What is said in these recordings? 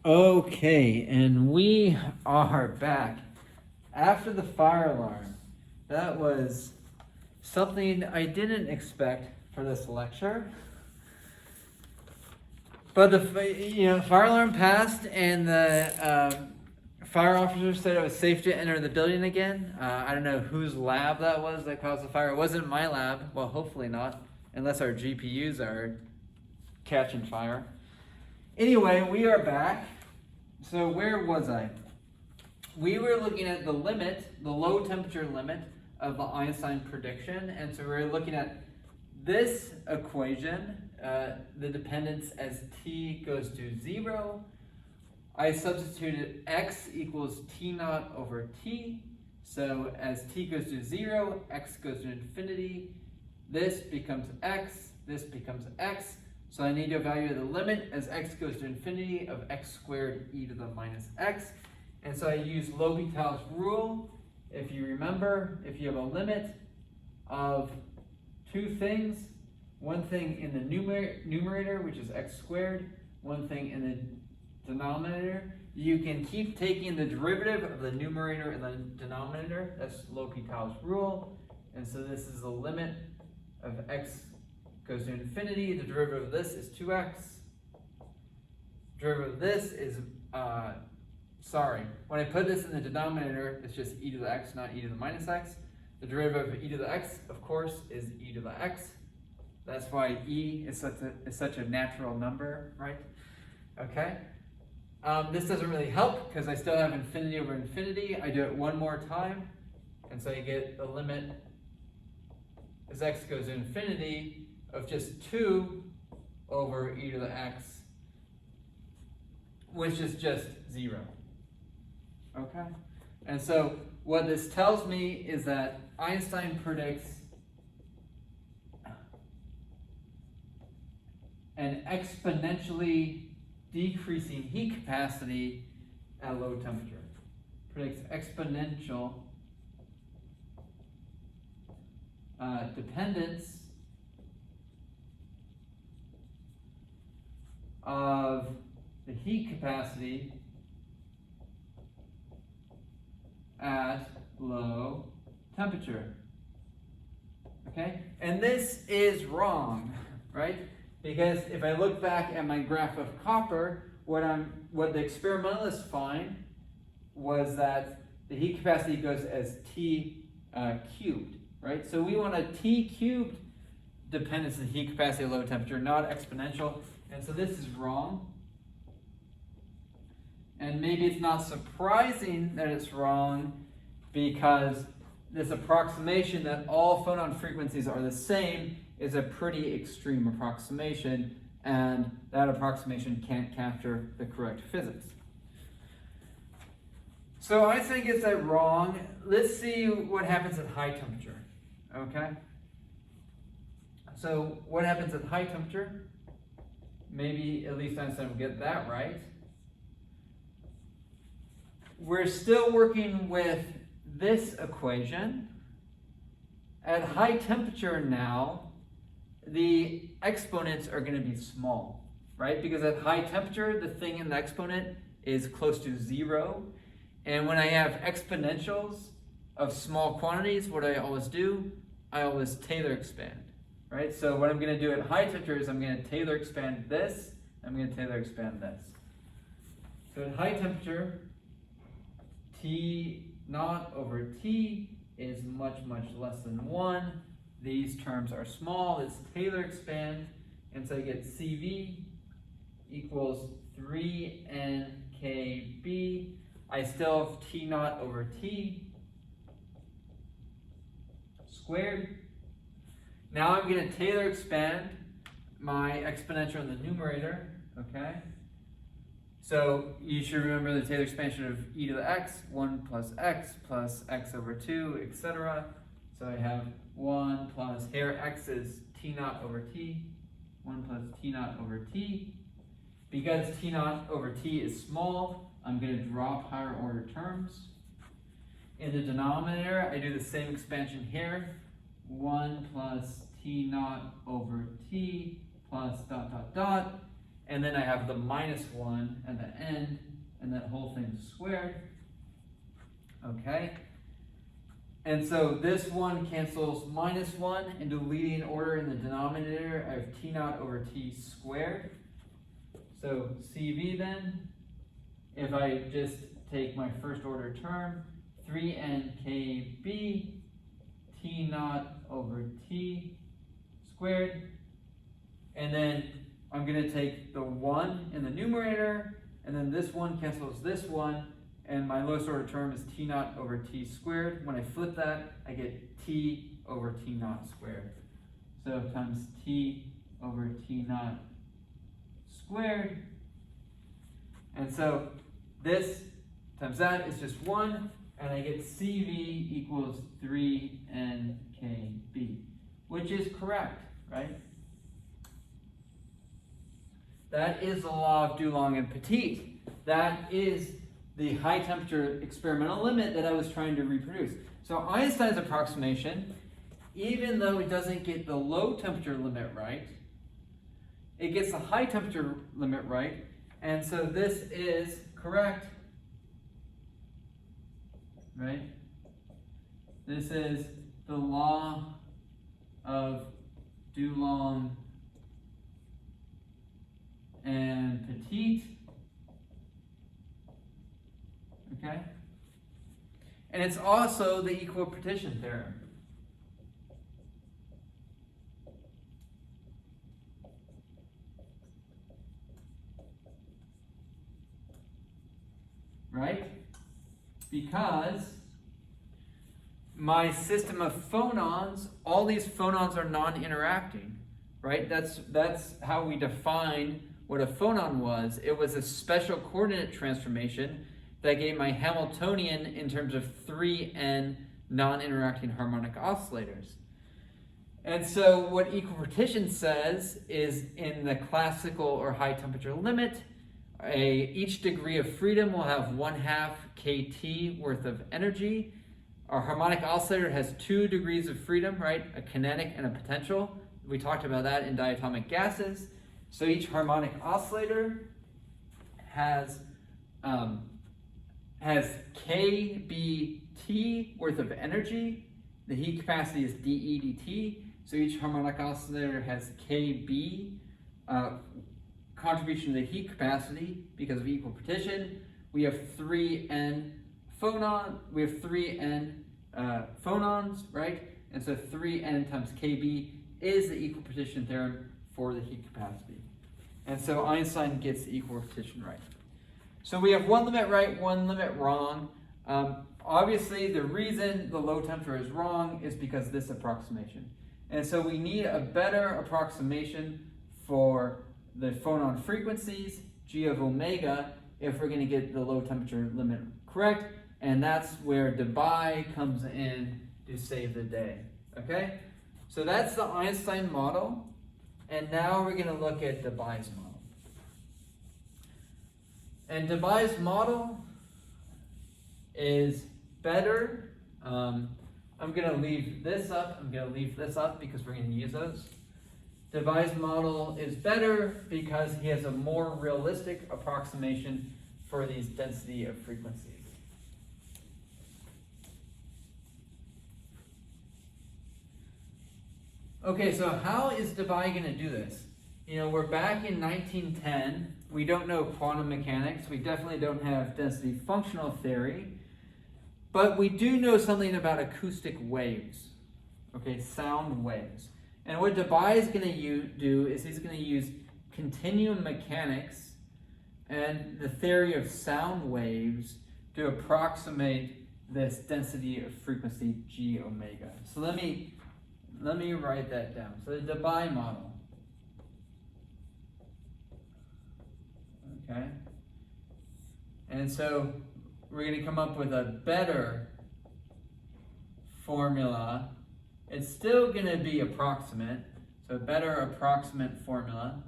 Okay, and we are back after the fire alarm. That was something I didn't expect for this lecture. But the fire alarm passed, and the fire officer said it was safe to enter the building again. I don't know whose lab that was that caused the fire. It wasn't my lab. Well, hopefully not, unless our GPUs are catching fire. Anyway, we are back. So where was I? We were looking at the limit, the low temperature limit of the Einstein prediction. And so we're looking at this equation, the dependence as t goes to 0. I substituted x equals t naught over t. So as t goes to 0, x goes to infinity. This becomes x, this becomes x. So I need to evaluate the limit as x goes to infinity of x squared e to the minus x. And so I use L'Hopital's rule. If you remember, if you have a limit of two things, one thing in the numerator, which is x squared, one thing in the denominator, you can keep taking the derivative of the numerator and the denominator. That's L'Hopital's rule. And so this is the limit of x goes to infinity. The derivative of this is 2x. Derivative of this is, when I put this in the denominator, it's just e to the x, not e to the minus x. The derivative of e to the x, of course, is e to the x. That's why e is such a natural number, right? Okay. This doesn't really help because I still have infinity over infinity. I do it one more time, and so you get the limit as x goes to infinity of just 2 over e to the x, which is just 0. Okay? And so what this tells me is that Einstein predicts an exponentially decreasing heat capacity at low temperature. Predicts exponential dependence of the heat capacity at low temperature. Okay? And this is wrong, right? Because if I look back at my graph of copper, what the experimentalists find was that the heat capacity goes as T cubed, right? So we want a T cubed dependence of the heat capacity at low temperature, not exponential. And so this is wrong. And maybe it's not surprising that it's wrong because this approximation that all photon frequencies are the same is a pretty extreme approximation, and that approximation can't capture the correct physics. So I think it's wrong. Let's see what happens at high temperature, okay? So what happens at high temperature? Maybe at least Einstein will get that right. We're still working with this equation. At high temperature now, the exponents are going to be small, right? Because at high temperature, the thing in the exponent is close to 0. And when I have exponentials of small quantities, what do I always do? I always Taylor expand, right? So what I'm going to do at high temperature is I'm going to Taylor expand this, I'm going to Taylor expand this. So at high temperature, T naught over T is much, much less than 1. These terms are small. It's Taylor expand. And so I get CV equals 3NKB. I still have T naught over T squared. Now I'm going to Taylor expand my exponential in the numerator. Okay? So you should remember the Taylor expansion of e to the x, 1 plus x over 2, etc. So I have 1 plus, here x is t naught over t, 1 plus t naught over t. Because t naught over t is small, I'm going to drop higher order terms. In the denominator, I do the same expansion here. 1 plus t naught over t plus dot dot dot. and then I have the minus 1 at the end, and that whole thing's squared. Okay? And so this one cancels minus 1 into leading order in the denominator. I have t naught over t squared. So CV then, if I just take my first order term, 3nkb t naught over t squared. And then I'm going to take the 1 in the numerator, and then this one cancels this one, and my lowest order term is t naught over t squared. When I flip that, I get t over t naught squared. So times t over t naught squared. And so this times that is just 1, and I get CV equals 3nkb, which is correct, right? That is the law of Dulong and Petit. That is the high temperature experimental limit that I was trying to reproduce. So Einstein's approximation, even though it doesn't get the low temperature limit right, it gets the high temperature limit right, and so this is correct, right? This is the law of Dulong and Petit. Okay? And it's also the equipartition theorem. Right? Because my system of phonons, all these phonons are non-interacting, right? That's how we define what a phonon was. It was a special coordinate transformation that gave my Hamiltonian in terms of 3n non-interacting harmonic oscillators. And so what equipartition says is in the classical or high temperature limit, each degree of freedom will have 1/2 kT worth of energy. Our harmonic oscillator has 2 degrees of freedom, right? A kinetic and a potential. We talked about that in diatomic gases. So each harmonic oscillator has kBt worth of energy. The heat capacity is dE dt. So each harmonic oscillator has kB contribution to the heat capacity because of equipartition. We have 3n phonons, right? And so 3n times kB is the equipartition theorem for the heat capacity. And so Einstein gets the equipartition right. So we have one limit right, one limit wrong. Obviously, the reason the low temperature is wrong is because of this approximation. And so we need a better approximation for the phonon frequencies, g of omega, if we're going to get the low temperature limit correct. And that's where Debye comes in to save the day. Okay? So that's the Einstein model. And now we're going to look at Debye's model. And Debye's model is better. I'm going to leave this up. I'm going to leave this up because we're going to use those. Debye's model is better because he has a more realistic approximation for these density of frequencies. Okay, so how is Debye going to do this? You know, we're back in 1910. We don't know quantum mechanics. We definitely don't have density functional theory. But we do know something about acoustic waves. Okay, sound waves. And what Debye is going to do is he's going to use continuum mechanics and the theory of sound waves to approximate this density of frequency g omega. So let me write that down. So the Debye model. Okay. And so we're going to come up with a better formula. It's still going to be approximate, so a better approximate formula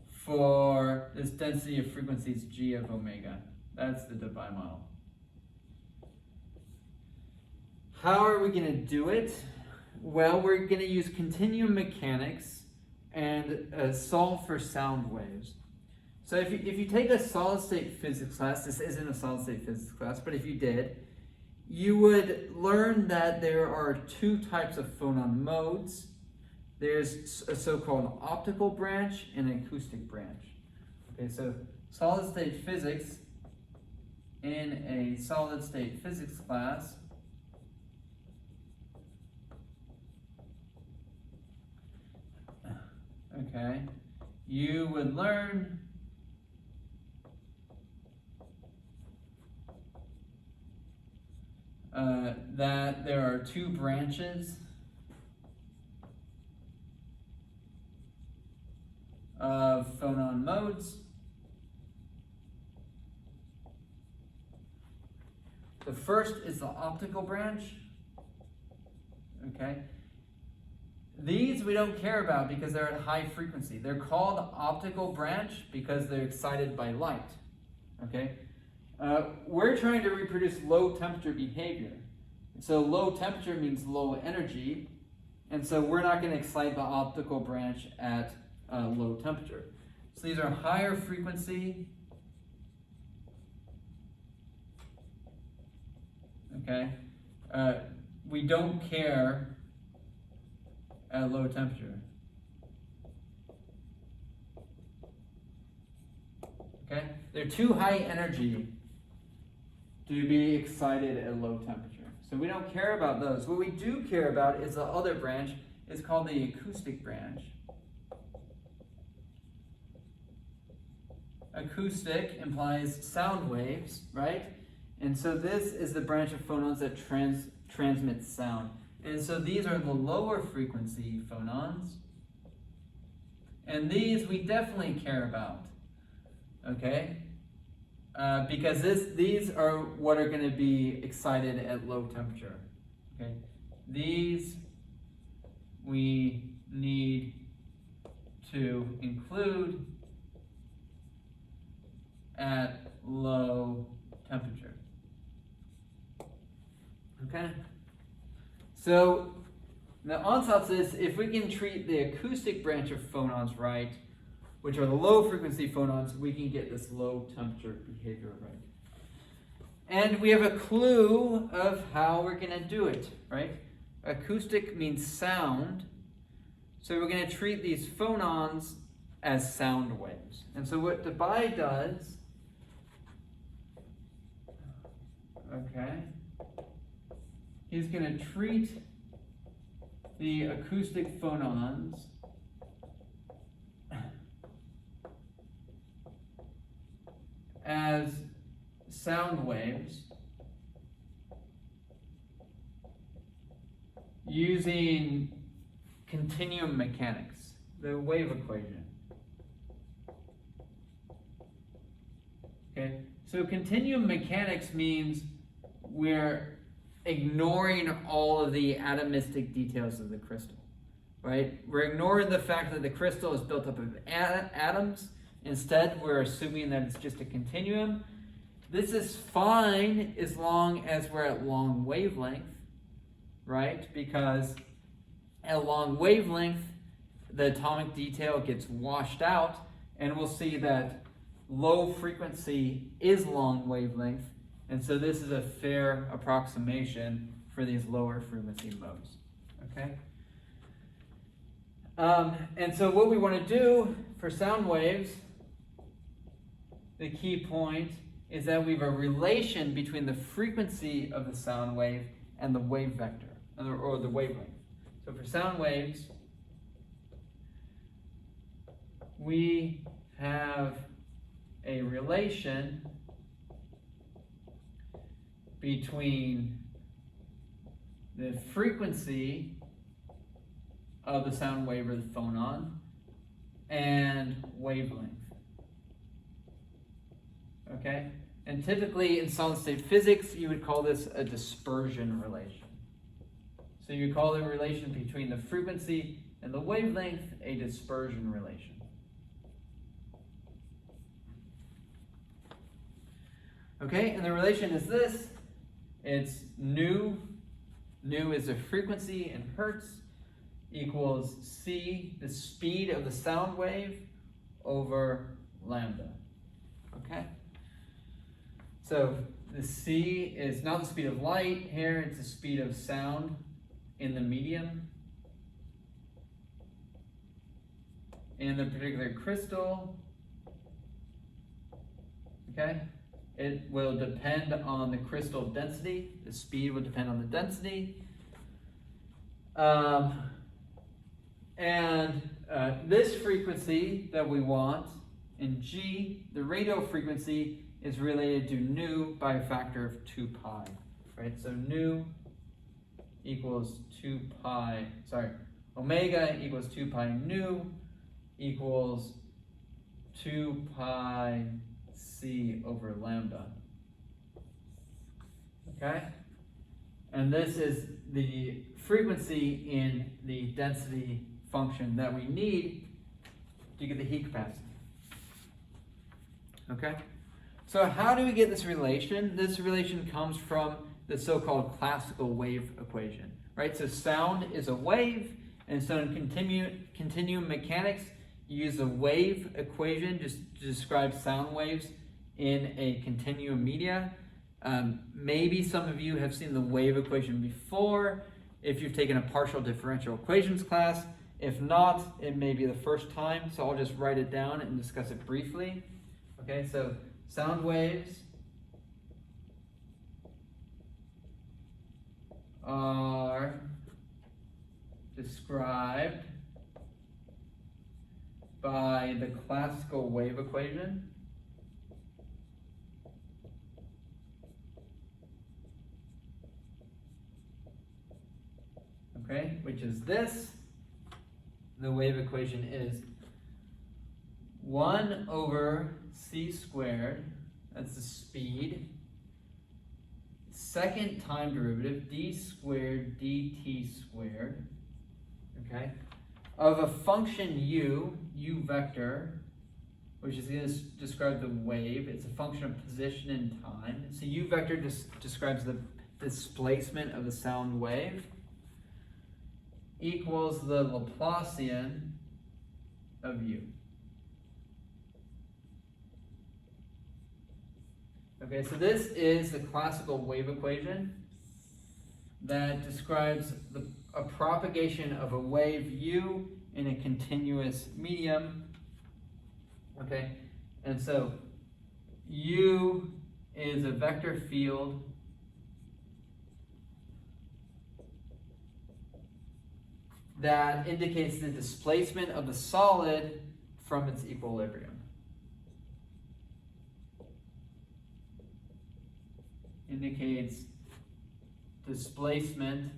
for this density of frequencies g of omega. That's the Debye model. How are we going to do it? Well, we're going to use continuum mechanics and solve for sound waves. So if you take a solid state physics class, this isn't a solid state physics class, but if you did, you would learn that there are two types of phonon modes. There's a so-called optical branch and an acoustic branch. Okay, so solid state physics in a solid state physics class you would learn that there are two branches of phonon modes. The first is the optical branch. Okay. These we don't care about because they're at high frequency. They're called optical branch because they're excited by light. Okay. We're trying to reproduce low temperature behavior. So low temperature means low energy, and so we're not going to excite the optical branch at low temperature. So these are higher frequency. Okay. We don't care at low temperature. Okay? They're too high energy to be excited at low temperature. So we don't care about those. What we do care about is the other branch. It's called the acoustic branch. Acoustic implies sound waves, right? And so this is the branch of phonons that transmit sound. And so these are the lower frequency phonons. And these we definitely care about, okay? Because these are what are going to be excited at low temperature, okay? These we need to include at low temperature, okay? So the Ansatz is if we can treat the acoustic branch of phonons right, which are the low frequency phonons, we can get this low temperature behavior right. And we have a clue of how we're going to do it, right? Acoustic means sound. So we're going to treat these phonons as sound waves. And so what Debye does, okay, he's going to treat the acoustic phonons as sound waves using continuum mechanics, the wave equation. Okay, so continuum mechanics means we're ignoring all of the atomistic details of the crystal, right? We're ignoring the fact that the crystal is built up of atoms. Instead, we're assuming that it's just a continuum. This is fine as long as we're at long wavelength, right? Because at long wavelength, the atomic detail gets washed out, and we'll see that low frequency is long wavelength, and so this is a fair approximation for these lower frequency modes, okay? And so what we want to do for sound waves, the key point is that we have a relation between the frequency of the sound wave and the wave vector, or the wavelength. So for sound waves, we have a relation between the frequency of the sound wave or the phonon and wavelength. Okay? And typically in solid state physics, you would call this a dispersion relation. So you call the relation between the frequency and the wavelength a dispersion relation. Okay, and the relation is this. It's nu. Nu is the frequency in hertz. equals c, the speed of the sound wave, over lambda. Okay? So the c is not the speed of light here, it's the speed of sound in the medium. In the particular crystal, okay, it will depend on the crystal density. The speed will depend on the density. This frequency that we want in G, the radio frequency, is related to nu by a factor of 2 pi, right? So nu equals 2 pi, omega equals 2 pi nu equals 2 pi c over lambda. Okay? And this is the frequency in the density function that we need to get the heat capacity. Okay? So how do we get this relation? This relation comes from the so-called classical wave equation, right? So sound is a wave, and so in continuum mechanics, you use the wave equation just to describe sound waves in a continuum media. Maybe some of you have seen the wave equation before if you've taken a partial differential equations class. If not, it may be the first time, so I'll just write it down and discuss it briefly. Okay, so sound waves are described by the classical wave equation. Okay, which is this. The wave equation is 1 over c squared, that's the speed, second time derivative, d squared dt squared, okay, of a function u vector, which is going to describe the wave. It's a function of position and time. So u vector describes the displacement of the sound wave, equals the Laplacian of u. Okay, so this is the classical wave equation that describes a propagation of a wave u in a continuous medium. Okay, and so u is a vector field that indicates the displacement of the solid from its equilibrium. Indicates displacement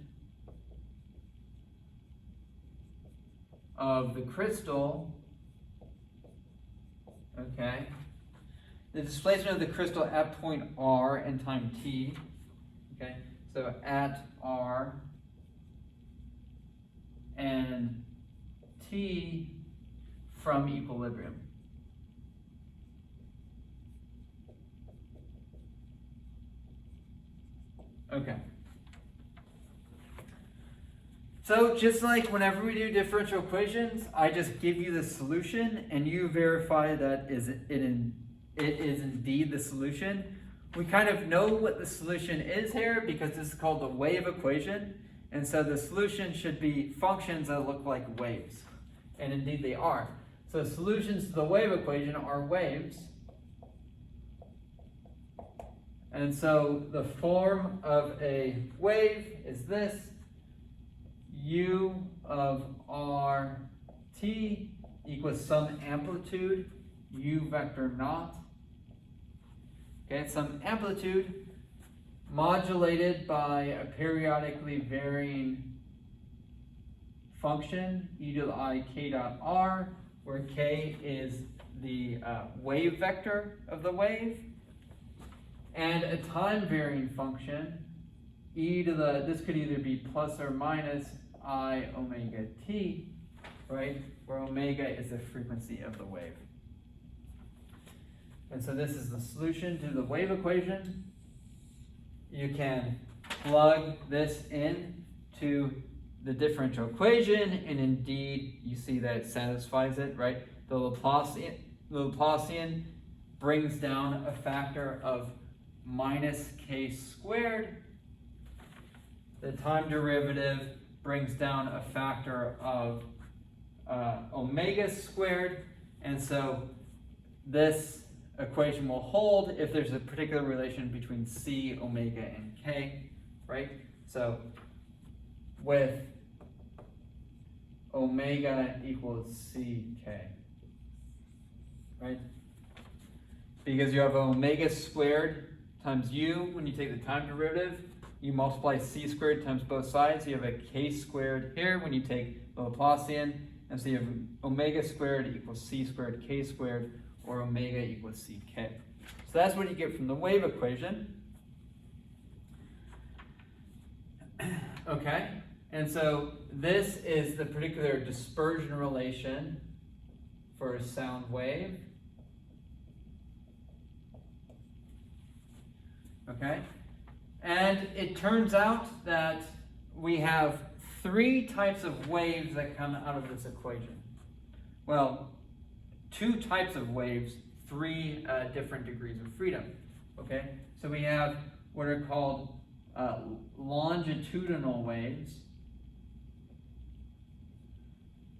of the crystal, okay? The displacement of the crystal at point R and time t, okay? So at R and t from equilibrium. Okay. So just like whenever we do differential equations, I just give you the solution and you verify that it is indeed the solution. We kind of know what the solution is here because this is called the wave equation. And so the solution should be functions that look like waves. And indeed they are. So solutions to the wave equation are waves. And so the form of a wave is this: u of rt equals some amplitude, u vector naught. Okay, some amplitude modulated by a periodically varying function, e to the I k dot r, where k is the wave vector of the wave, and a time varying function, e to the, this could either be plus or minus I omega t, right, where omega is the frequency of the wave. And so this is the solution to the wave equation. You can plug this in to the differential equation, and indeed you see that it satisfies it, right? The Laplacian brings down a factor of minus k squared. The time derivative brings down a factor of omega squared, and so this equation will hold if there's a particular relation between c, omega, and k, right? So with omega equals ck, right? Because you have omega squared times u when you take the time derivative, you multiply c squared times both sides, you have a k squared here when you take the Laplacian, and so you have omega squared equals c squared k squared, or omega equals ck. So that's what you get from the wave equation. Okay, and so this is the particular dispersion relation for a sound wave. Okay, and it turns out that we have three types of waves that come out of this equation. Well, two types of waves, three different degrees of freedom. Okay, so we have what are called longitudinal waves.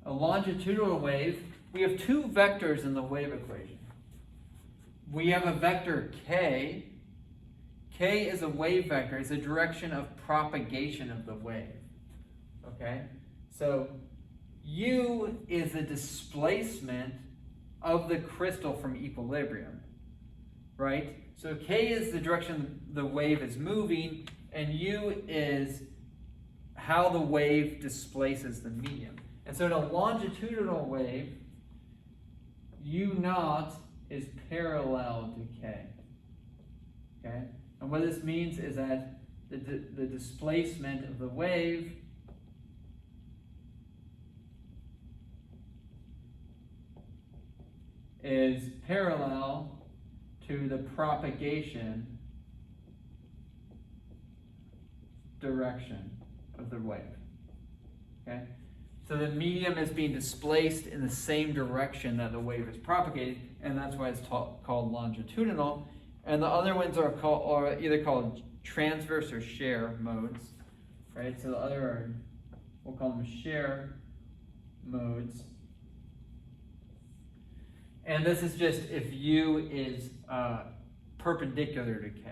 A longitudinal wave, we have two vectors in the wave equation. We have a vector k. K is a wave vector. It's a direction of propagation of the wave. Okay, so u is the displacement of the crystal from equilibrium, right? So k is the direction the wave is moving, and u is how the wave displaces the medium. And so in a longitudinal wave, u naught is parallel to k. Okay? And what this means is that the displacement of the wave is parallel to the propagation direction of the wave. Okay? So the medium is being displaced in the same direction that the wave is propagated, and that's why it's called longitudinal. And the other ones are either called transverse or shear modes, right? So the other are, we'll call them shear modes. And this is just if u is perpendicular to k.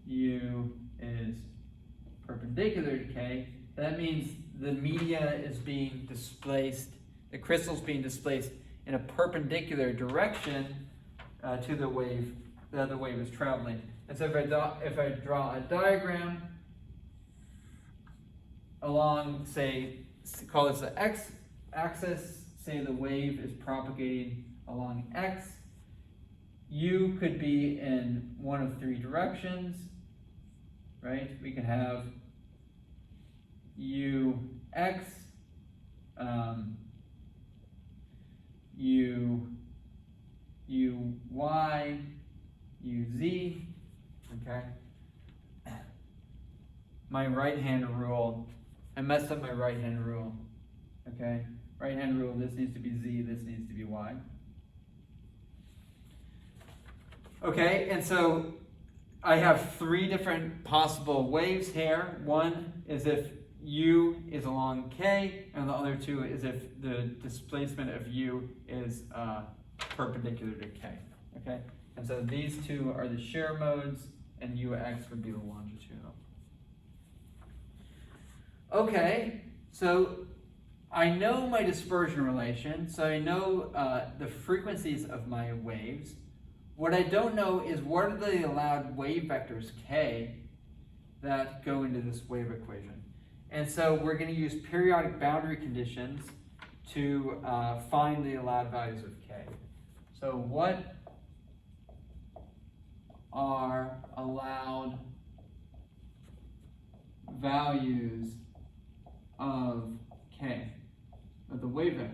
U is perpendicular to k. That means the media is being displaced, the crystal is being displaced in a perpendicular direction to the wave that the wave is traveling. And so if I draw a diagram along, say, call this the x-axis, say the wave is propagating along x, u could be in one of three directions, right? We could have ux, uy, uz, okay? My right-hand rule, I messed up my right-hand rule, okay? Right-hand rule, this needs to be z, this needs to be y. Okay, and so I have three different possible waves here. One is if u is along k, and the other two is if the displacement of u is perpendicular to k. Okay, and so these two are the shear modes, and ux would be the longitudinal. Okay, so I know my dispersion relation, so I know the frequencies of my waves. What I don't know is what are the allowed wave vectors k that go into this wave equation. And so we're going to use periodic boundary conditions to find the allowed values of k. So what are allowed values of k, of the wave vector?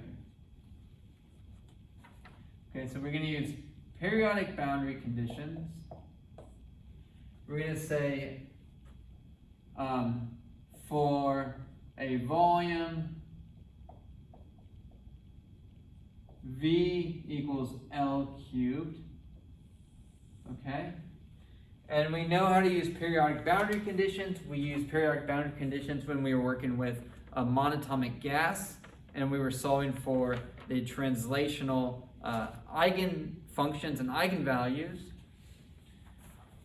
Okay, so we're going to use periodic boundary conditions. We're going to say for a volume V equals L cubed. Okay? And we know how to use periodic boundary conditions. We used periodic boundary conditions when we were working with a monatomic gas and we were solving for the translational eigenfunctions and eigenvalues.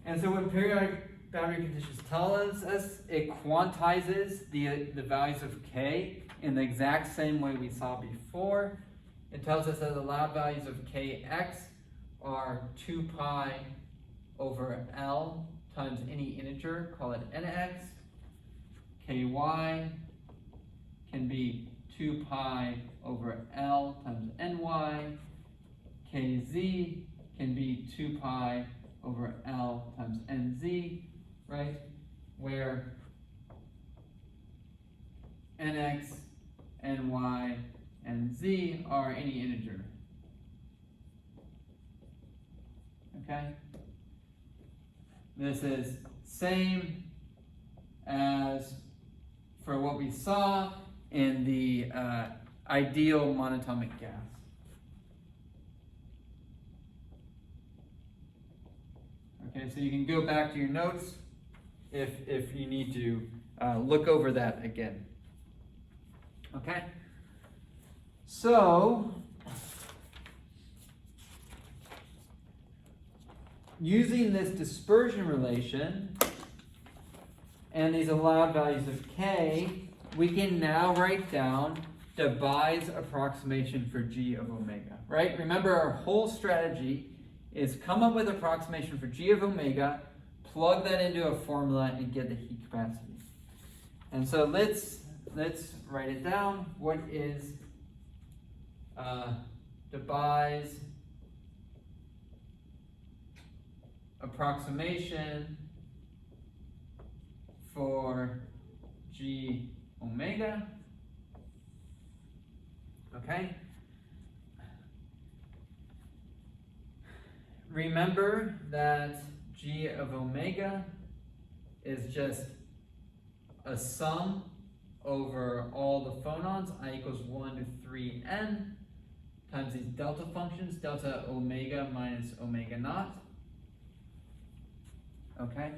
And so what periodic boundary conditions tell us, it quantizes the values of k in the exact same way we saw before. It tells us that the allowed values of kx are 2 pi over L times any integer, call it nx. Ky can be 2 pi over L times ny. Kz can be 2 pi over L times nz, right? Where nx, ny, and z are any integer. Okay? This is same as for what we saw in the ideal monatomic gas. Okay, so you can go back to your notes if you need to look over that again. Okay? So, using this dispersion relation and these allowed values of k, we can now write down Debye's approximation for g of omega, right? Remember, our whole strategy is come up with approximation for g of omega, plug that into a formula, and get the heat capacity. And so let's write it down. What is Debye's approximation for g omega? Okay. Remember that g of omega is just a sum over all the phonons, I equals 1 to 3n, times these delta functions, delta omega minus omega naught. Okay?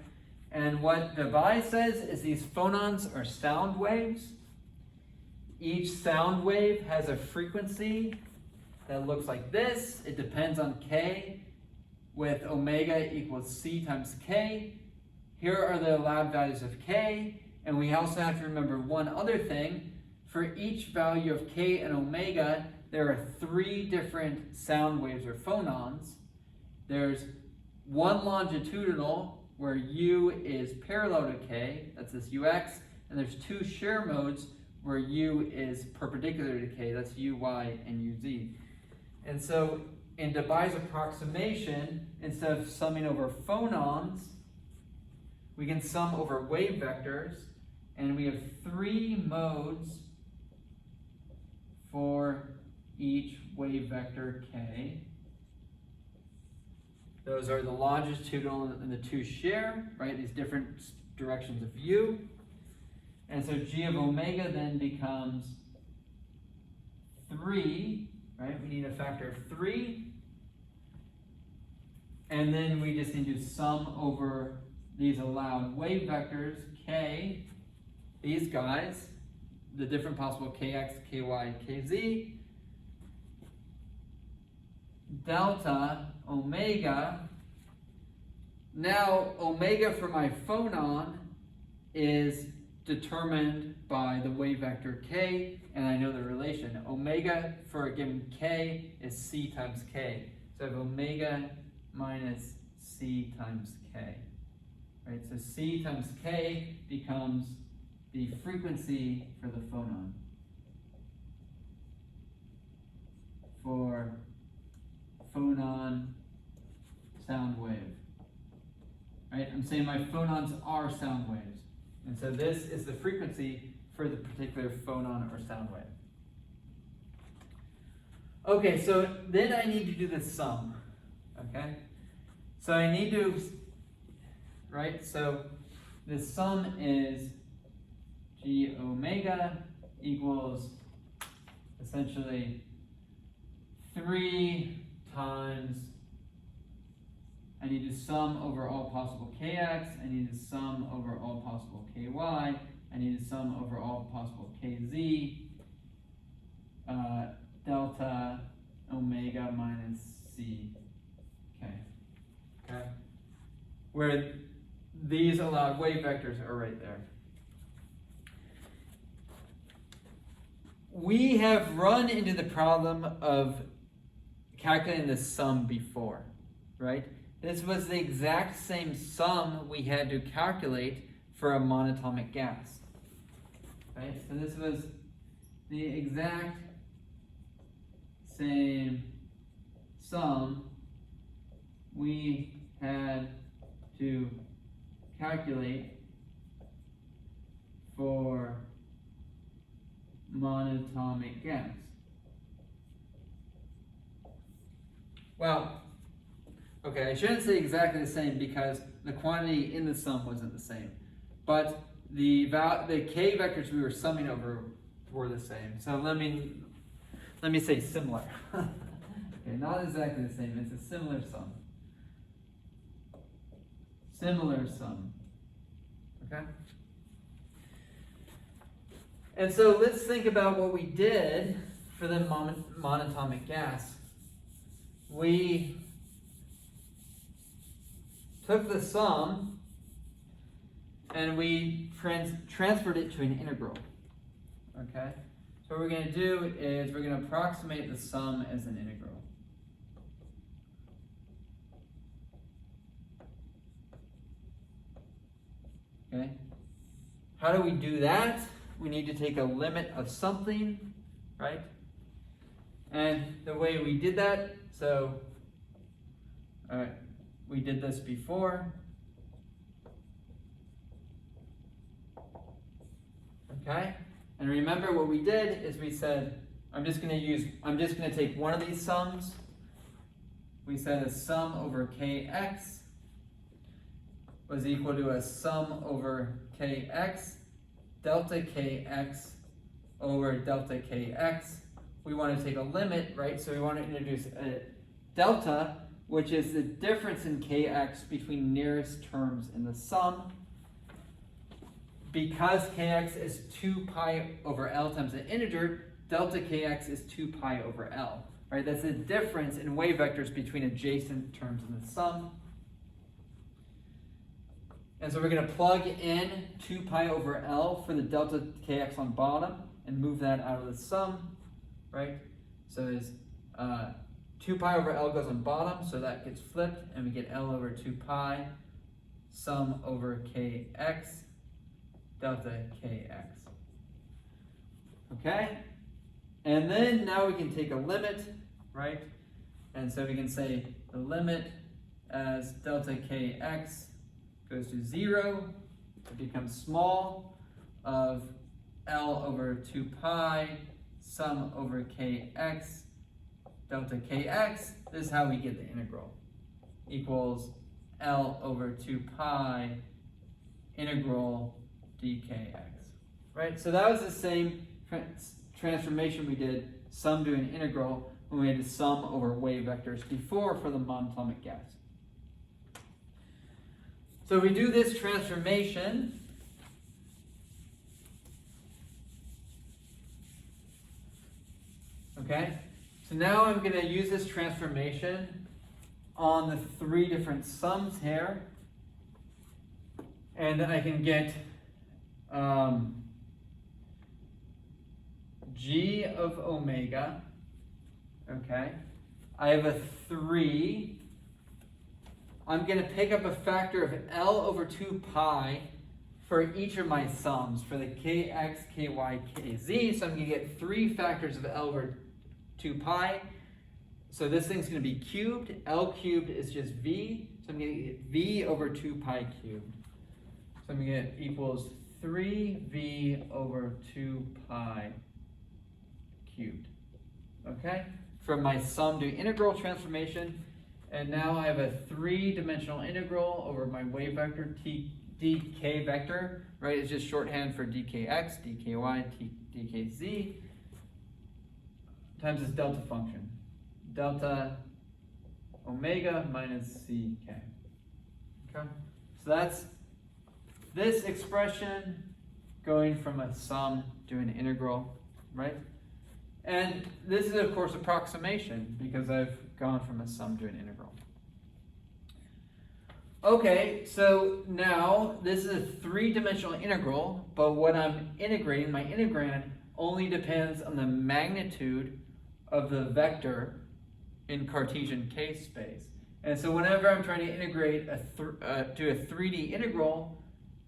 And what Debye says is these phonons are sound waves. Each sound wave has a frequency that looks like this. It depends on k, with omega equals c times k. Here are the allowed values of k, and we also have to remember one other thing. For each value of k and omega, there are 3 different sound waves or phonons. There's one longitudinal, where u is parallel to k, that's this ux, and there's 2 shear modes, where u is perpendicular to k, that's uy and uz. And so in Debye's approximation, instead of summing over phonons, we can sum over wave vectors, and we have 3 modes for each wave vector k. Those are the longitudinal and the 2 shear, right? These different directions of u. And so g of omega then becomes 3, right? We need a factor of 3. And then we just need to sum over these allowed wave vectors, k, these guys, the different possible kx, ky, kz, delta omega. Now, omega for my phonon is determined by the wave vector k, and I know the relation. Omega for a given k is c times k. So I have omega minus c times k. Right? So c times k becomes the frequency for the phonon. For phonon sound wave. Right? I'm saying my phonons are sound waves. And so this is the frequency for the particular phonon or sound wave. Okay, so then I need to do the sum. Okay? So I need to, right? So the sum is g omega equals essentially 3 times, I need to sum over all possible kx, I need to sum over all possible ky, I need to sum over all possible kz, delta omega minus ck. Okay? Where these allowed wave vectors are right there. We have run into the problem of calculating the sum before, right? This was the exact same sum we had to calculate for a monatomic gas, right? So this was the exact same sum we had to calculate for monatomic gas. Well, okay, I shouldn't say exactly the same because the quantity in the sum wasn't the same, but the k vectors we were summing over were the same. So let me say similar. Okay, not exactly the same. It's a similar sum. Similar sum. Okay. And so let's think about what we did for the monatomic gas. We took the sum and we transferred it to an integral. Okay? So what we're going to do is we're going to approximate the sum as an integral. Okay? How do we do that? We need to take a limit of something, right? And the way we did that, so we did this before. Okay? And remember what we did is we said, I'm just going to take one of these sums. We said a sum over kx was equal to a sum over kx, delta kx over delta kx. We want to take a limit, right? So we want to introduce a delta, which is the difference in kx between nearest terms in the sum. Because kx is 2 pi over L times an integer, delta kx is 2 pi over L, right? That's the difference in wave vectors between adjacent terms in the sum. And so we're going to plug in 2 pi over L for the delta kx on bottom and move that out of the sum, right? So it's 2 pi over L goes on bottom, so that gets flipped, and we get L over 2 pi, sum over kx, delta kx. Okay? And then now we can take a limit, right? And so we can say the limit as delta kx goes to 0, it becomes small, of L over 2 pi, sum over kx, delta kx, this is how we get the integral, equals L over 2 pi integral dkx, right? So that was the same transformation we did, sum to an integral, when we had to sum over wave vectors before for the monatomic gas. So we do this transformation, okay? So now I'm going to use this transformation on the 3 different sums here, and then I can get g of omega, okay? I have a 3. I'm going to pick up a factor of L over 2 pi for each of my sums, for the kx, ky, kz. So I'm going to get 3 factors of L over 2 pi. So this thing's going to be cubed. L cubed is just v. So I'm going to get v over 2 pi cubed. So I'm going to get equals 3v over 2 pi cubed. Okay? From my sum to integral transformation. And now I have a 3-dimensional integral over my wave vector t dk vector, right, is just shorthand for dkx, dky, dkz, times this delta function. Delta omega minus ck. Okay? So that's this expression going from a sum to an integral, right? And this is, of course, approximation because I've gone from a sum to an integral. Okay, so now this is a three-dimensional integral, but what I'm integrating, my integrand, only depends on the magnitude of the vector in Cartesian k-space. And so whenever I'm trying to integrate to a 3D integral,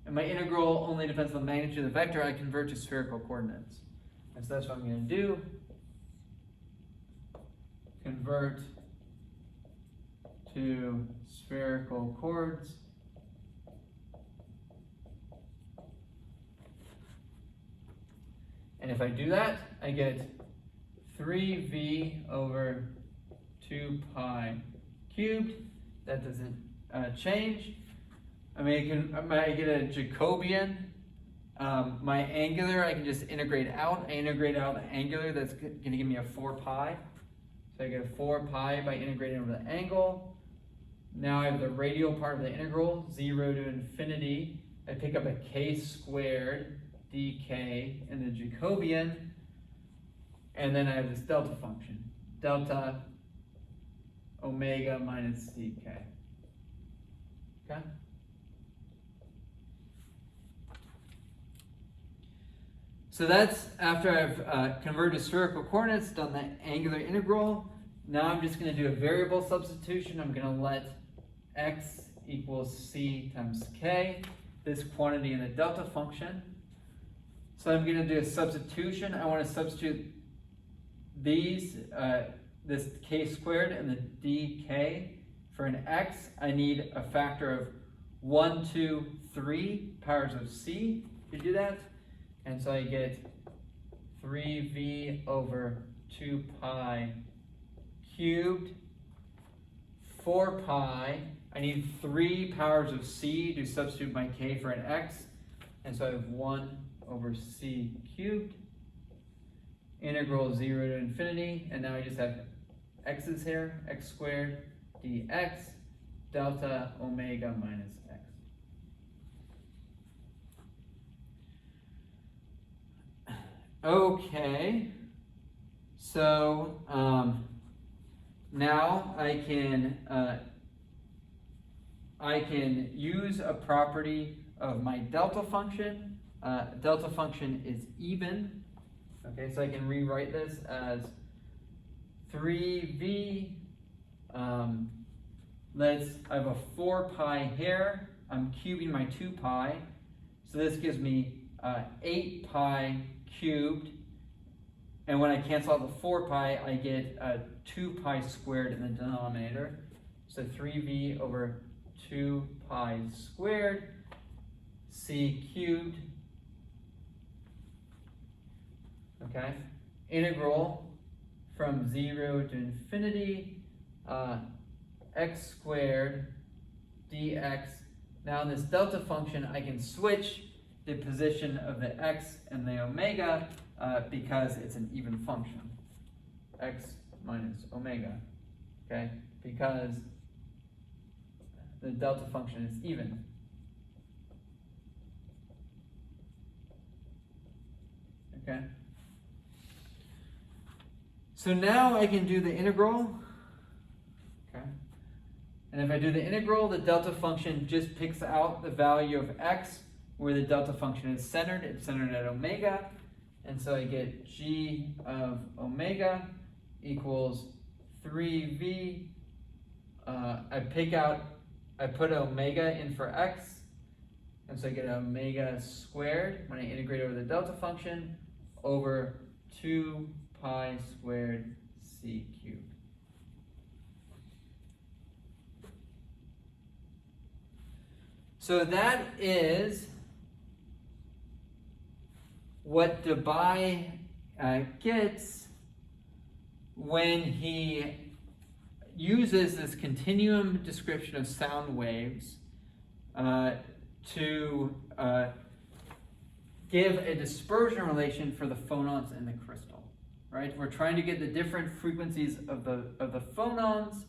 and my integral only depends on the magnitude of the vector, I convert to spherical coordinates. And so that's what I'm going to do. Convert to spherical chords. And if I do that, I get 3v over 2 pi cubed. That doesn't change. I mean, I get a Jacobian. My angular, I can just integrate out. I integrate out the angular, that's going to give me a 4 pi. So I get a 4 pi by integrating over the angle. Now I have the radial part of the integral, 0 to infinity. I pick up a k squared dk in the Jacobian. And then I have this delta function, delta omega minus ck. Okay? So that's after I've converted to spherical coordinates, done the angular integral. Now I'm just going to do a variable substitution. I'm going to let x equals c times k, this quantity in the delta function. So I'm going to do a substitution. I want to substitute these, this k squared and the dk. For an x, I need a factor of 1, 2, 3 powers of c to do that. And so I get 3v over 2 pi cubed, 4 pi. I need 3 powers of c to substitute my k for an x. And so I have 1 over c cubed, integral 0 to infinity. And now I just have x's here, x squared dx, delta omega minus x. Okay, so now I can use a property of my delta function. Delta function is even. Okay, so I can rewrite this as 3v. I have a 4 pi here. I'm cubing my 2 pi, so this gives me 8 pi cubed, and when I cancel out the 4 pi, I get 2 pi squared in the denominator. So 3v over 2 pi squared, c cubed. Okay, integral from 0 to infinity, x squared dx. Now in this delta function, I can switch the position of the x and the omega because it's an even function. X minus omega, okay? Because the delta function is even. Okay? So now I can do the integral. Okay? And if I do the integral, the delta function just picks out the value of x where the delta function is centered. It's centered at omega. And so I get g of omega equals 3v. I put omega in for x. And so I get omega squared when I integrate over the delta function over 2 pi squared c cubed. So that is what Debye gets when he uses this continuum description of sound waves to give a dispersion relation for the phonons in the crystal, right? We're trying to get the different frequencies of the phonons.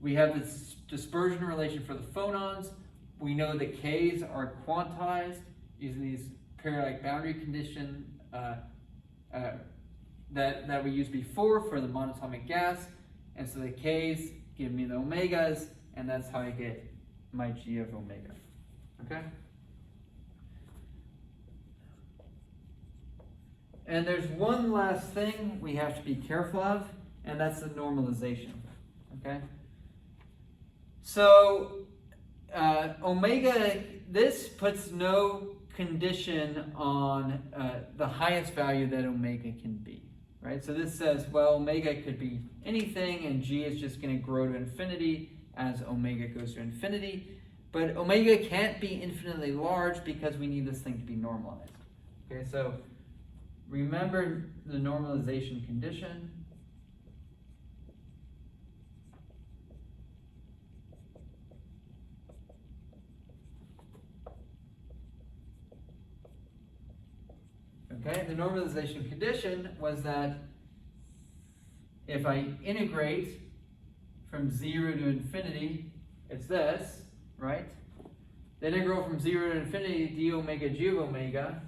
We have this dispersion relation for the phonons. We know the Ks are quantized using these periodic boundary condition that we used before for the monatomic gas. And so the Ks give me the omegas, and that's how I get my G of omega. Okay? And there's one last thing we have to be careful of, and that's the normalization. Okay? So omega, this puts no condition on the highest value that omega can be, right? So this says, well, omega could be anything, and G is just going to grow to infinity as omega goes to infinity. But omega can't be infinitely large because we need this thing to be normalized. Okay, so remember the normalization condition. Okay, the normalization condition was that if I integrate from 0 to infinity, it's this, right? The integral from 0 to infinity d omega g of omega,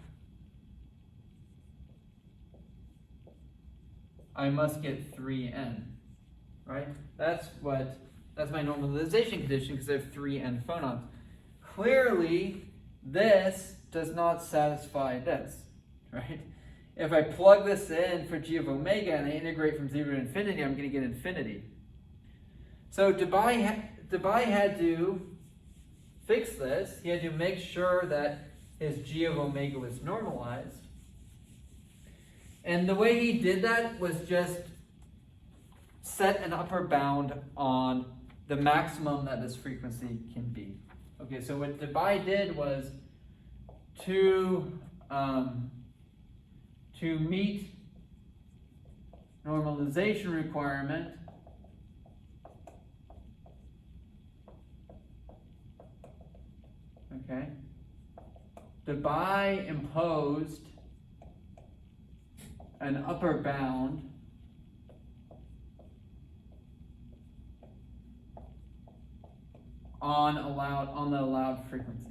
I must get 3n, right? That's my normalization condition because I have 3n phonons. Clearly, this does not satisfy this, right? If I plug this in for g of omega and I integrate from 0 to infinity, I'm going to get infinity. So Debye had to fix this. He had to make sure that his g of omega was normalized. And the way he did that was just set an upper bound on the maximum that this frequency can be. Okay, so what Debye did was to meet normalization requirement, okay, Debye imposed an upper bound on the allowed frequencies.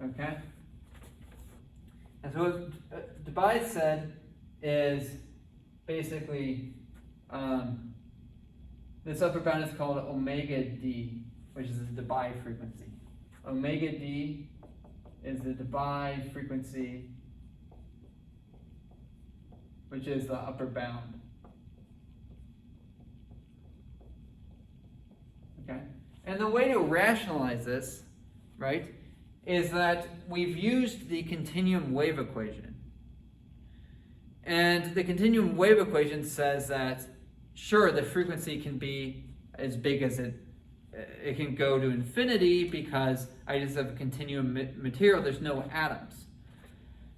Okay? And so what Debye said is basically this upper bound is called omega d, which is the Debye frequency. Omega d is the Debye frequency, which is the upper bound. Okay? And the way to rationalize this, right, is that we've used the continuum wave equation. And the continuum wave equation says that, sure, the frequency can be as big as it can go to infinity because I just have a continuum material, there's no atoms.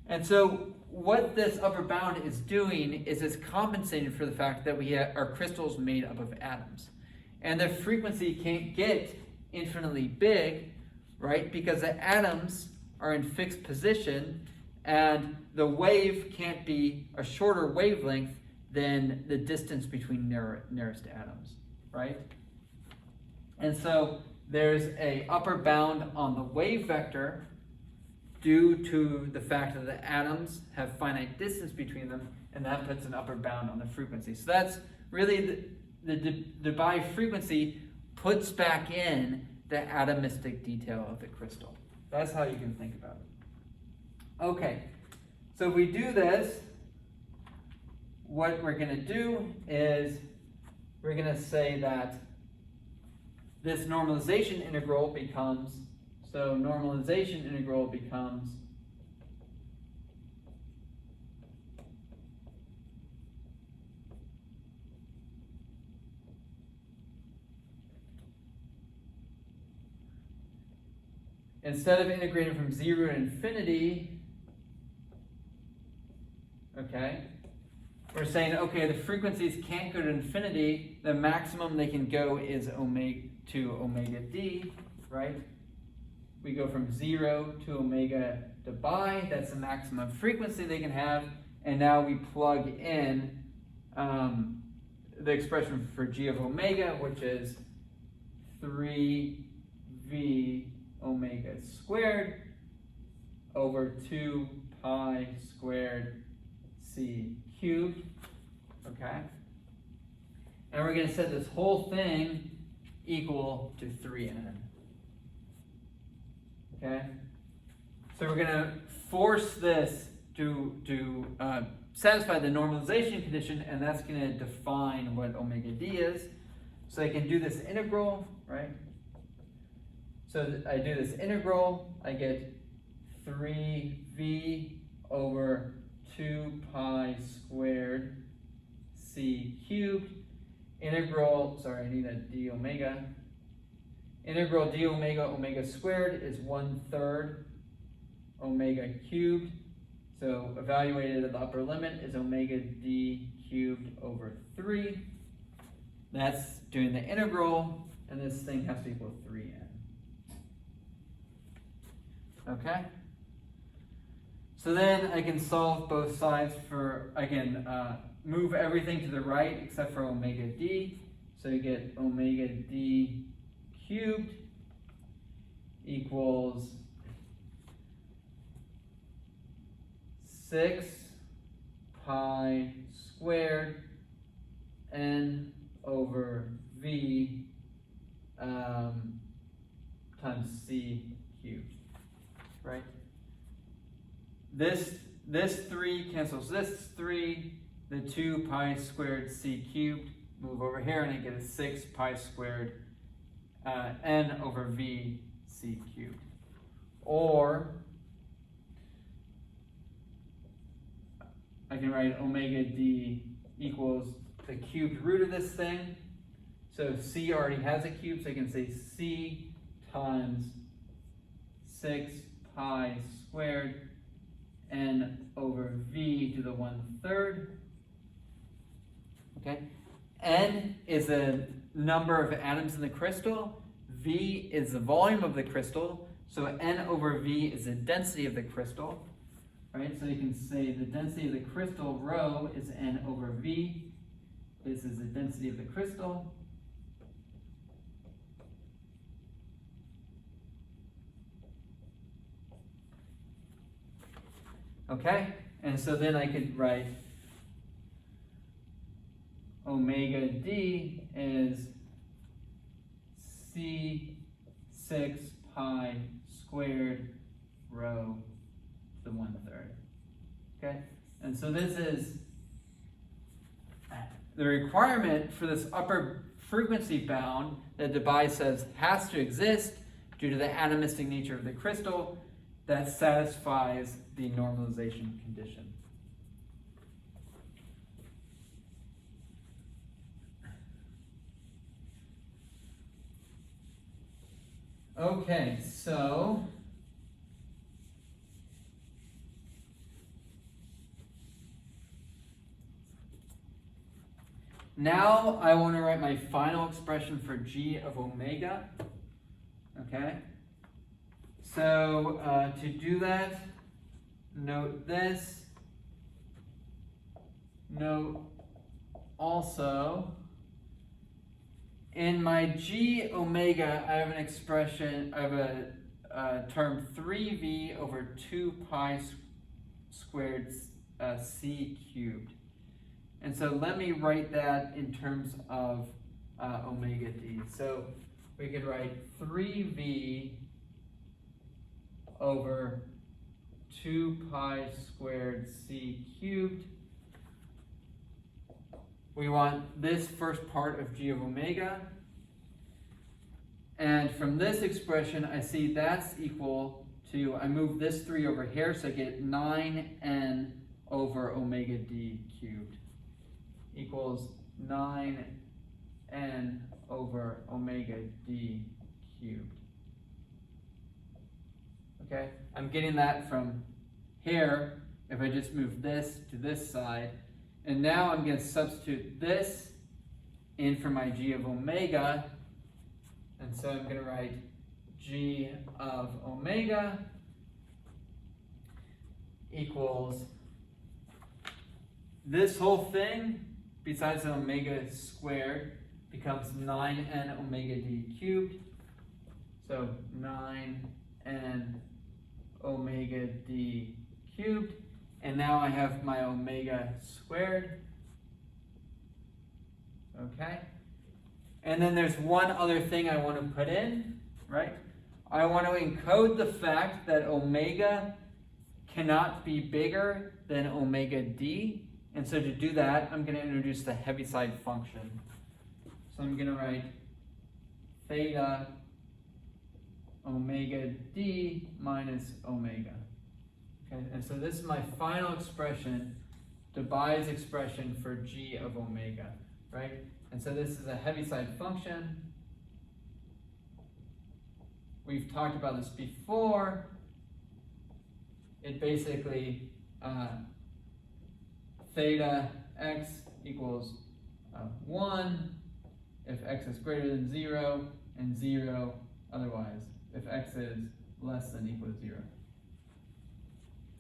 And so what this upper bound is doing is it's compensating for the fact that we are crystals made up of atoms. And the frequency can't get infinitely big, right? Because the atoms are in fixed position and the wave can't be a shorter wavelength than the distance between nearest atoms, right? And so there's a upper bound on the wave vector due to the fact that the atoms have finite distance between them, and that puts an upper bound on the frequency. So that's really the Debye frequency puts back in the atomistic detail of the crystal. That's how you can think about it. Okay, so if we do this, what we're going to do is we're going to say that this normalization integral becomes, so normalization integral becomes instead of integrating from 0 to infinity, okay, we're saying, okay, the frequencies can't go to infinity. The maximum they can go is to omega d, right? We go from 0 to omega to pi. That's the maximum frequency they can have. And now we plug in the expression for g of omega, which is 3v omega squared over 2 pi squared c cubed, okay? And we're going to set this whole thing equal to 3n, okay? So we're going to force this to satisfy the normalization condition, and that's going to define what omega d is. So I can do this integral, right? So I do this integral, I get 3v over 2 pi squared c cubed. Integral, sorry, I need a d omega. Integral d omega omega squared is 1/3 omega cubed. So evaluated at the upper limit is omega d cubed over 3. That's doing the integral, and this thing has to equal 3n. Okay? So then I can solve both sides for, I can move everything to the right except for omega d. So you get omega d cubed equals 6 pi squared n over v times c cubed, right? This 3 cancels this 3, the 2 pi squared c cubed move over here, and I get a 6 pi squared n over v c cubed. Or I can write omega d equals the cubed root of this thing. So c already has a cube, so I can say c times 6 pi squared n over v to the 1/3. Okay, n is a number of atoms in the crystal. V is the volume of the crystal. So n over v is the density of the crystal. Right, so you can say the density of the crystal rho is n over v. This is the density of the crystal. Okay, and so then I could write omega d is c6 pi squared rho to the 1/3. Okay, and so this is the requirement for this upper frequency bound that Debye says has to exist due to the atomistic nature of the crystal that satisfies the normalization condition. Okay, so now I want to write my final expression for g of omega. Okay, so to do that, note this. Note also, in my g omega, I have an expression, I have a term 3v over 2 pi squared c cubed. And so let me write that in terms of omega d. So we could write 3v over 2 pi squared c cubed. We want this first part of g of omega. And from this expression, I see that's equal to, I move this 3 over here, so I get 9n over omega d cubed equals 9n over omega d cubed. Okay, I'm getting that from here. If I just move this to this side, And now I'm going to substitute this in for my g of omega. And so I'm going to write g of omega equals this whole thing, besides the omega squared, becomes 9n omega d cubed. So 9n omega d cubed. And now I have my omega squared. Okay? And then there's one other thing I want to put in, right? I want to encode the fact that omega cannot be bigger than omega d. And so to do that, I'm going to introduce the Heaviside function. So I'm going to write theta omega d minus omega. Okay, and so this is my final expression, Debye's expression for g of omega, right? And so this is a Heaviside function. We've talked about this before. It basically, theta x equals 1 if x is greater than 0, and 0 otherwise if x is less than or equal to 0.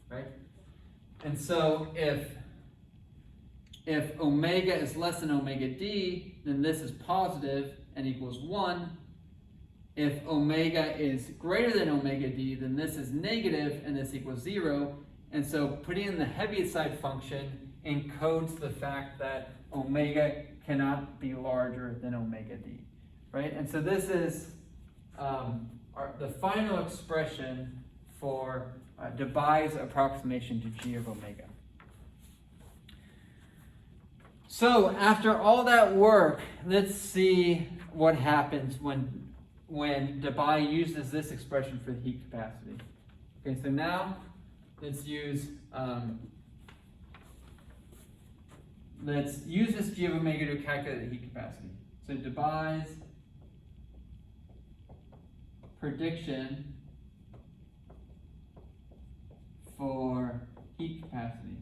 Right? And so if omega is less than omega d, then this is positive and equals 1. If omega is greater than omega d, then this is negative and this equals 0. And so putting in the Heaviside function encodes the fact that omega cannot be larger than omega d. Right? And so this is the final expression for Debye's approximation to g of omega. So after all that work, let's see what happens when Debye uses this expression for the heat capacity. Okay, so now let's use this g of omega to calculate the heat capacity. So Debye's prediction for heat capacity.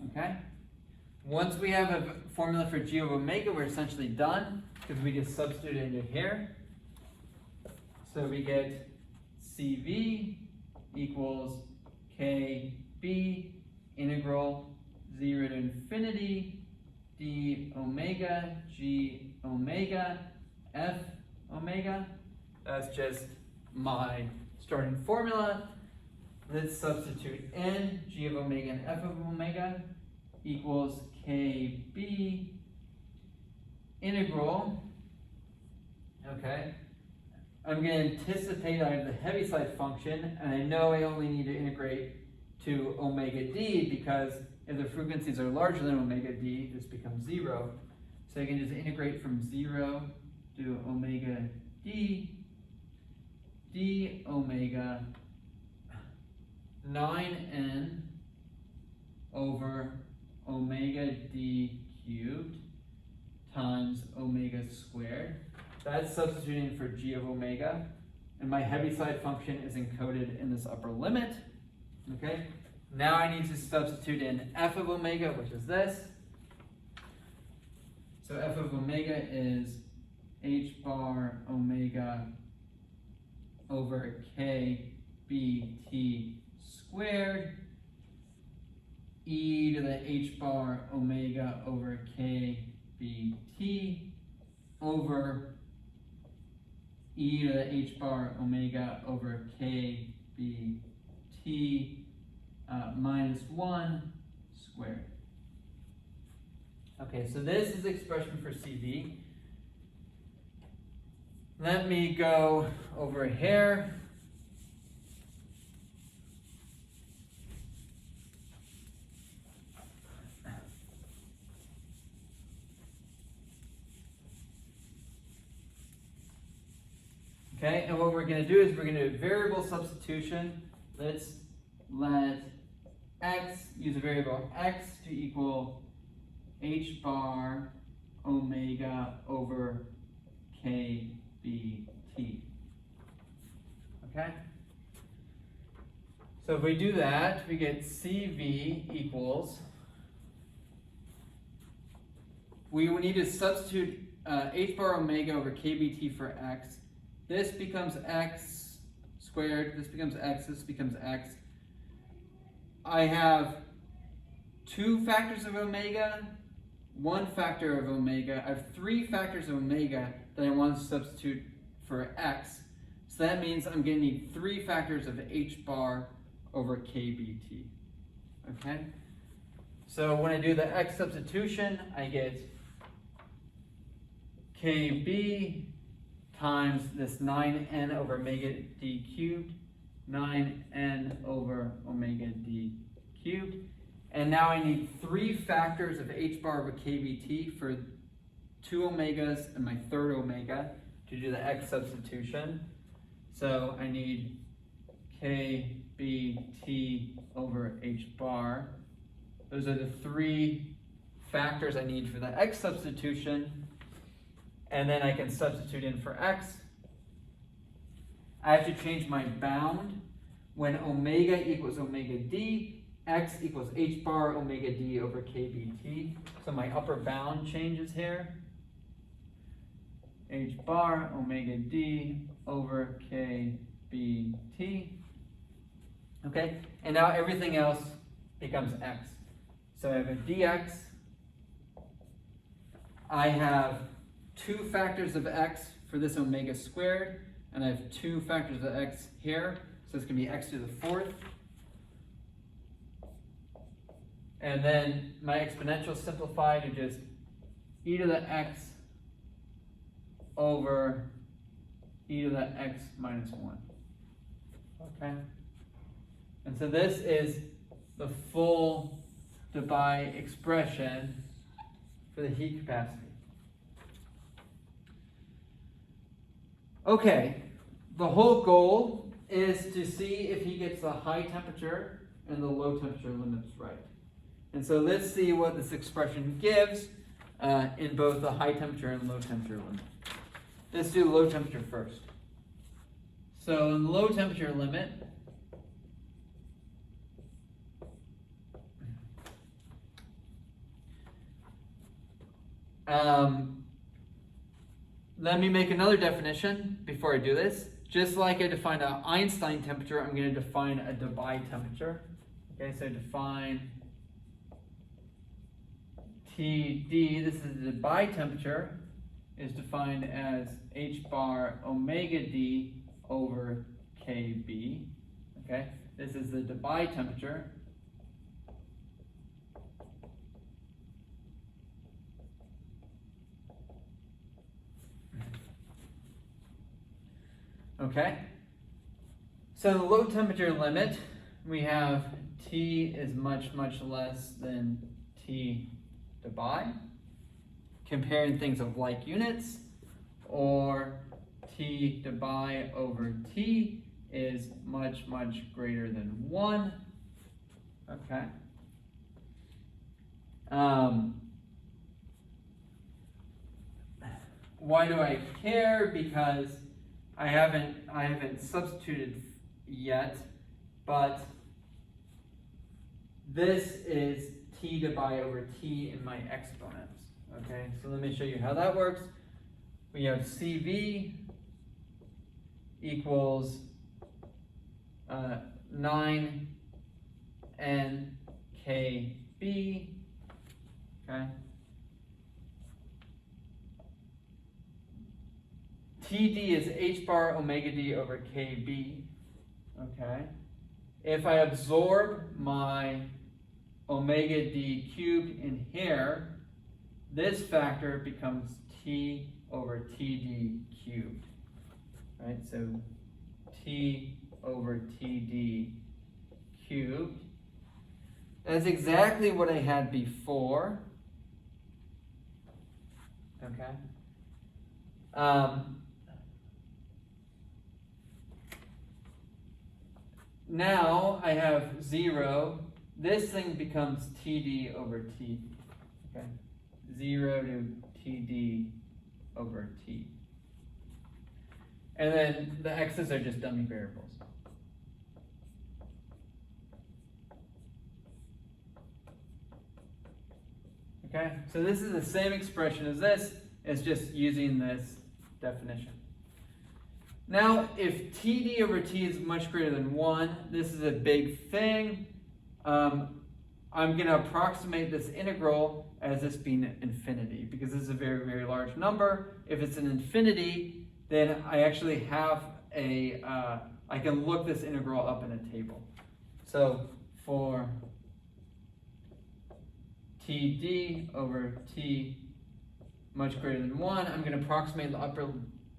Okay? Once we have a formula for g of omega, we're essentially done because we just substitute it into here. So we get CV equals KB integral 0 to infinity d omega g omega f omega. That's just my starting formula. Let's substitute in g of omega and f of omega equals KB integral. Okay. I'm going to anticipate I have the Heaviside function, and I know I only need to integrate to omega d because if the frequencies are larger than omega d, this becomes 0. So I can just integrate from 0 to omega d omega 9n over omega d cubed times omega squared. That's substituting for g of omega. And my Heaviside function is encoded in this upper limit. Okay? Now I need to substitute in f of omega, which is this. So f of omega is h bar omega over k bt squared e to the h bar omega over k bt over e to the h bar omega over k bt minus 1 squared. Okay, so this is the expression for CV. Let me go over here. Okay, and what we're going to do is we're going to do variable substitution. Let's let x, use a variable x to equal h bar omega over kbt. Okay? So if we do that, we get CV equals, we will need to substitute h bar omega over kbt for x. This becomes x squared, this becomes x, this becomes x. I have 2 factors of omega, 1 factor of omega. I have 3 factors of omega that I want to substitute for x. So that means I'm going to need 3 factors of h bar over kbt. Okay? So when I do the x substitution, I get kb times this 9n over omega d cubed, 9n over omega d cubed. And now I need 3 factors of h bar over kbt for 2 omegas and my third omega to do the x substitution. So I need kbt over h bar. Those are the 3 factors I need for the x substitution. And then I can substitute in for x. I have to change my bound. When omega equals omega d, x equals h bar omega d over kbt. So my upper bound changes here. H bar omega d over kbt. Okay, and now everything else becomes x. So I have a dx. I have 2 factors of x for this omega squared, and I have 2 factors of x here, so it's going to be x to the 4th. And then my exponential simplify to just e to the x over e to the x minus 1. Okay? And so this is the full Debye expression for the heat capacity. Okay, the whole goal is to see if he gets the high temperature and the low temperature limits right. And so let's see what this expression gives in both the high temperature and low temperature limit. Let's do low temperature first. So in the low temperature limit, let me make another definition before I do this. Just like I defined an Einstein temperature, I'm going to define a Debye temperature. Okay, so define TD, this is the Debye temperature, is defined as h bar omega d over kb. Okay, this is the Debye temperature. Okay, so in the low temperature limit, we have T is much, much less than T Debye, comparing things of like units, or T Debye over T is much, much greater than 1. Okay. Why do I care? Because I haven't substituted yet, but this is T Debye over T in my exponents. Okay, so let me show you how that works. We have CV equals 9NKB. Okay. TD is h bar omega d over kb. Okay. If I absorb my omega d cubed in here, this factor becomes t over td cubed. Right? So t over td cubed. That's exactly what I had before. Okay. Now I have 0. This thing becomes TD over T. Okay, 0 to TD over T. And then the x's are just dummy variables. Okay, so this is the same expression as this, it's just using this definition. Now, if TD over T is much greater than 1, this is a big thing. I'm going to approximate this integral as this being infinity, because this is a very, very large number. If it's an infinity, then I actually have I can look this integral up in a table. So for TD over T much greater than 1, I'm going to approximate the upper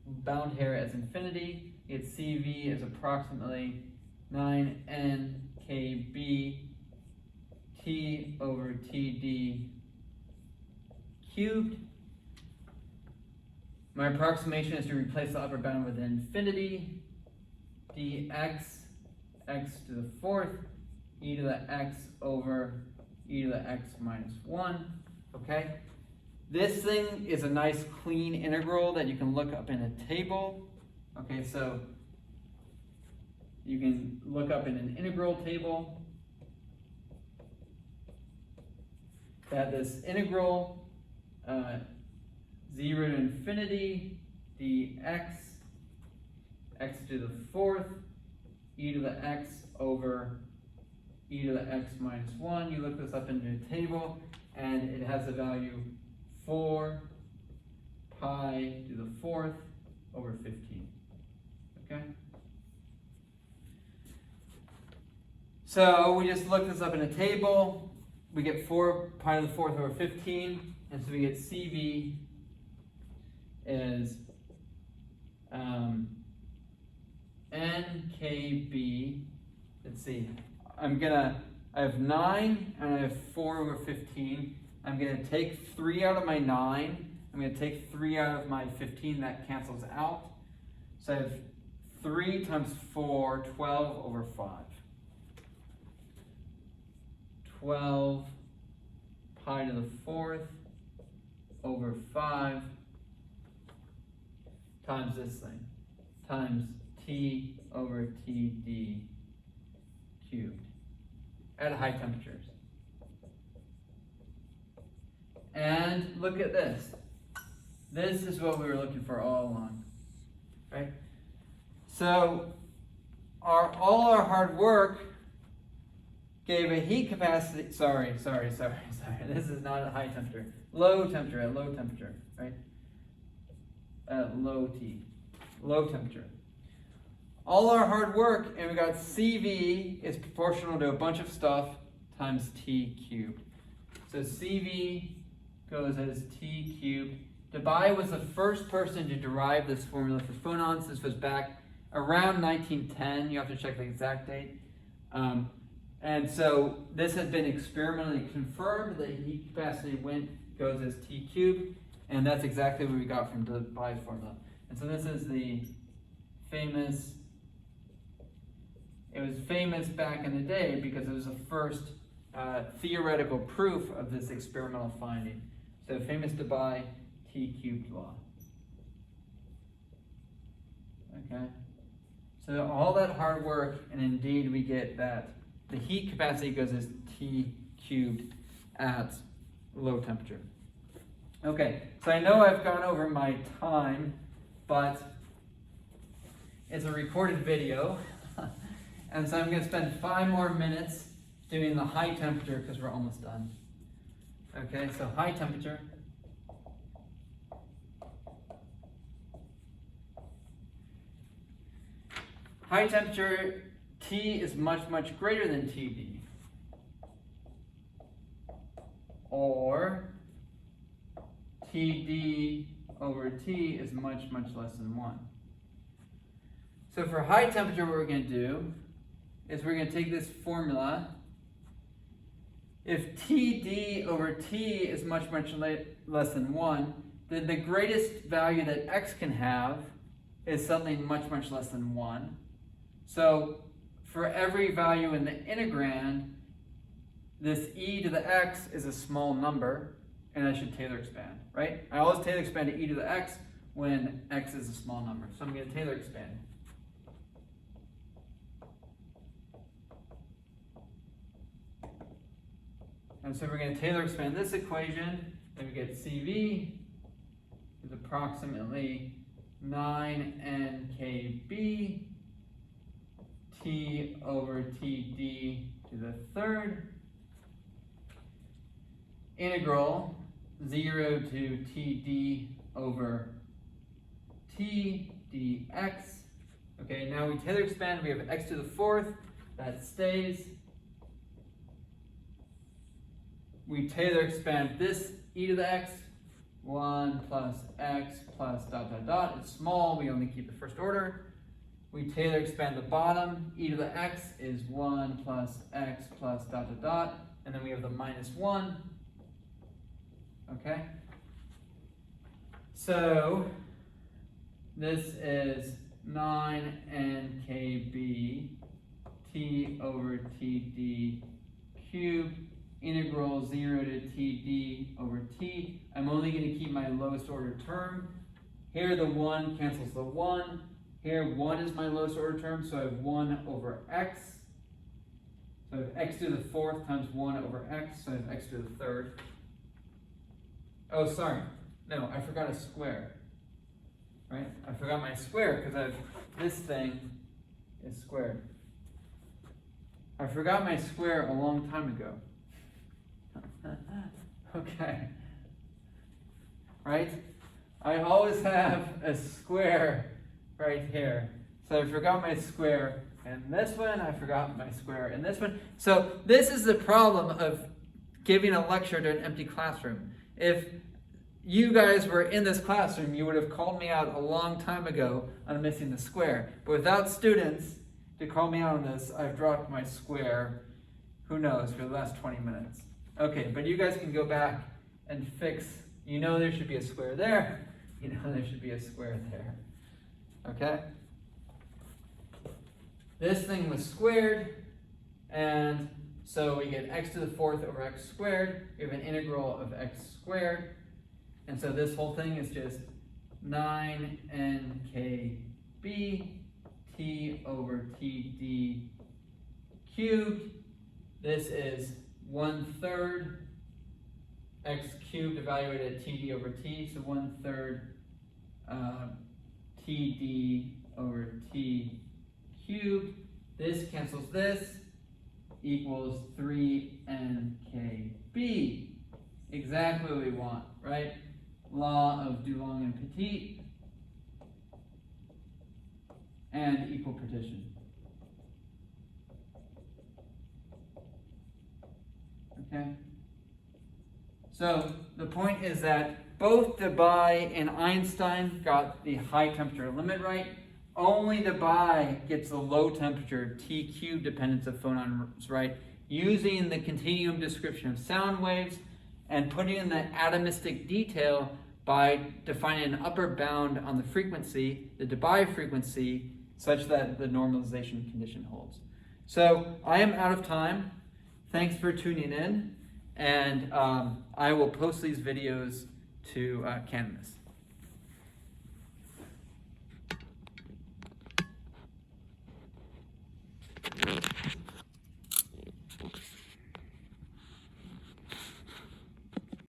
bound here as infinity. It's CV is approximately 9n kb T over TD cubed. My approximation is to replace the upper bound with infinity. Dx, x to the fourth, e to the x over e to the x minus 1. Okay? This thing is a nice clean integral that you can look up in a table. Okay, so you can look up in an integral table that this integral 0 to infinity dx x to the fourth e to the x over e to the x minus 1. You look this up into a table and it has a value 4 pi to the fourth over 15. Okay? So we just look this up in a table. We get 4 pi to the fourth over 15, and so we get CV is NKB. Let's see. I have 9 and I have 4 over 15. I'm going to take 3 out of my 9. I'm going to take 3 out of my 15. That cancels out. So I have 3 times 4, 12 over 5. 12 pi to the fourth over 5 times this thing, times T over TD cubed at high temperatures. And look at this. This is what we were looking for all along, right? So all our hard work gave a heat capacity, sorry. This is not at high temperature. Low temperature, right? At low T, low temperature. All our hard work, and we got CV is proportional to a bunch of stuff times T cubed. So CV goes as T cubed. Debye was the first person to derive this formula for phonons. This was back around 1910. You have to check the exact date. And so this has been experimentally confirmed that heat capacity goes as T cubed, and that's exactly what we got from Debye's formula. And so this is the famous, it was famous back in the day because it was the first theoretical proof of this experimental finding. So famous Debye T cubed law. Okay? So all that hard work, and indeed we get that the heat capacity goes as T cubed at low temperature. Okay, so I know I've gone over my time, but it's a recorded video. And so I'm going to spend 5 more minutes doing the high temperature because we're almost done. Okay, so high temperature. High temperature, T is much, much greater than TD. Or TD over T is much, much less than 1. So for high temperature, what we're going to do is we're going to take this formula. If TD over T is much, much less than 1, then the greatest value that x can have is something much, much less than 1. So for every value in the integrand, this e to the x is a small number, and I should Taylor expand, right? I always Taylor expand to e to the x when x is a small number. So I'm going to Taylor expand. And so we're going to Taylor expand this equation, and we get CV is approximately 9nkb t over td to the third integral 0 to td over t dx. Okay, now we Taylor expand, we have x to the fourth, that stays. We Taylor expand this e to the x, 1 plus x plus dot dot dot. It's small, we only keep the first order. We Taylor expand the bottom, e to the x is 1 plus x plus dot dot dot, and then we have the minus 1. Okay? So this is 9nkb t over td cubed integral 0 to td over t. I'm only going to keep my lowest order term. Here the 1 cancels the 1. Here 1 is my lowest order term, so I have 1 over x. So I have x to the fourth times 1 over x, so I have x to the third. Oh, sorry. No, I forgot a square. Right? I forgot my square because I have this thing is squared. I forgot my square a long time ago. Okay. Right? I always have a square right here. So I forgot my square in this one, I forgot my square in this one. So this is the problem of giving a lecture to an empty classroom. If you guys were in this classroom, you would have called me out a long time ago on missing the square. But without students to call me out on this, I've dropped my square, who knows, for the last 20 minutes. Okay, but you guys can go back and fix, you know there should be a square there, you know there should be a square there. Okay? This thing was squared, and so we get x to the fourth over x squared. We have an integral of x squared. And so this whole thing is just 9nkb t over td cubed. This is 1/3 x cubed evaluated at td over t, so 1/3 td over t cubed. This cancels this, equals 3nkb. Exactly what we want, right? Law of Dulong and Petit, and equipartition. Okay? So the point is that both Debye and Einstein got the high temperature limit right. Only Debye gets the low temperature T cubed dependence of phonons right, using the continuum description of sound waves and putting in the atomistic detail by defining an upper bound on the frequency, the Debye frequency, such that the normalization condition holds. So I am out of time. Thanks for tuning in, and I will post these videos to Canvas.